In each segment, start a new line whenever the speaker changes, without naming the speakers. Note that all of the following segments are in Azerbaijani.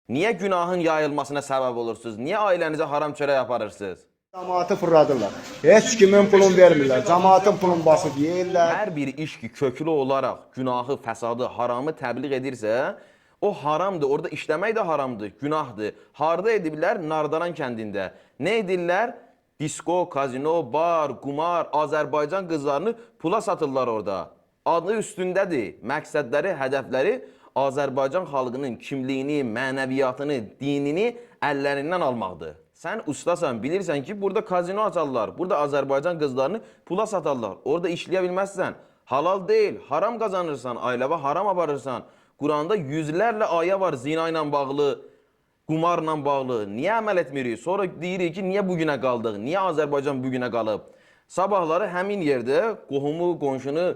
Niye günahın yayılmasına sebep olursunuz? Niye ailenize haram çörek yaparırsınız?
Cemaatı fırladırlar. Heç kimin pulunu vermirlər. Cemaatın pulunu basıb yeyirlər.
Hər bir iş ki köklü olaraq günahı, fəsadı, haramı təbliğ edirsə, o haramdır. Orada işləmək də haramdır, günahdır. Harda ediblər? Nardaran kəndində. Nə edirlər? Disko, kazino, bar, qumar, Azərbaycan qızlarını pula satırlar orada. Adı üstündədir. Məqsədləri, hədəfləri Azərbaycan xalqının kimliyini, mənəviyyatını, dinini əllərindən almaqdır. Sən ustasan, bilirsən ki, burada kazino açarlar, burada Azərbaycan qızlarını pula satarlar. Orada işləyə bilməzsən, halal deyil, haram qazanırsan, ailəvə haram aparırsan. Quranda yüzlərlə ayə var zina ilə bağlı, qumarla bağlı. Niyə əməl etmirik? Sonra deyirik ki, niyə bugünə qaldıq? Niyə Azərbaycan bugünə qalıb? Sabahları həmin yerdə qohumu, qonşunu,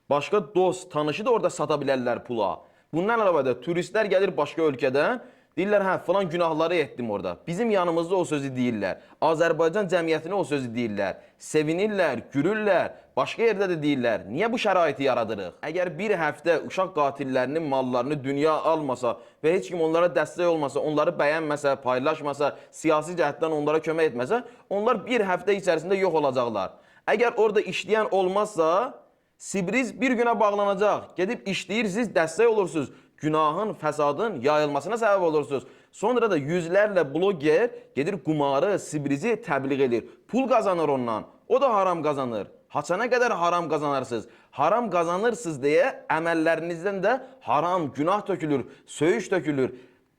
başqa dost, tanışı da orada sata bilərlər pula. Bundan əlavə də turistlər gəlir başqa ölkədən, deyirlər, hə, falan günahları etdim orada. Bizim yanımızda o sözü deyirlər. Azərbaycan cəmiyyətinə o sözü deyirlər. Sevinirlər, gülürlər, başqa yerdə də deyirlər. Niyə bu şəraiti yaradırıq? Əgər bir həftə uşaq qatillərinin mallarını dünya almasa və heç kim onlara dəstək olmasa, onları bəyənməsə, paylaşmasa, siyasi cəhətdən onlara kömək etməsə, onlar bir həftə içərisində yox olacaqlar. Əgər orada işləyən olmazsa, Sibriz bir günə bağlanacaq. Gedib işləyirsiniz, dəstək olursunuz. Günahın, fəsadın yayılmasına səbəb olursunuz. Sonra da yüzlərlə bloger gedir qumarı, Sibrizi təbliğ edir. Pul qazanır ondan. O da haram qazanır. Haçana qədər haram qazanırsınız. Haram qazanırsınız deyə əməllərinizdən də haram, günah tökülür, söyüş tökülür.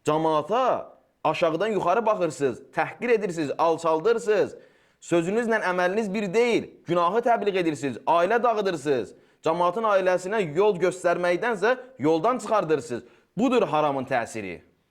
Cemaata aşağıdan yuxarı baxırsınız, təhqir edirsiniz, alçaldırsınız. Sözünüzlə əməliniz bir deyil, günahı təbliğ edirsiniz, ailə dağıdırsınız. Cemaatın ailəsinə yol göstərməkdənsə yoldan çıxardırsınız. Budur haramın təsiri.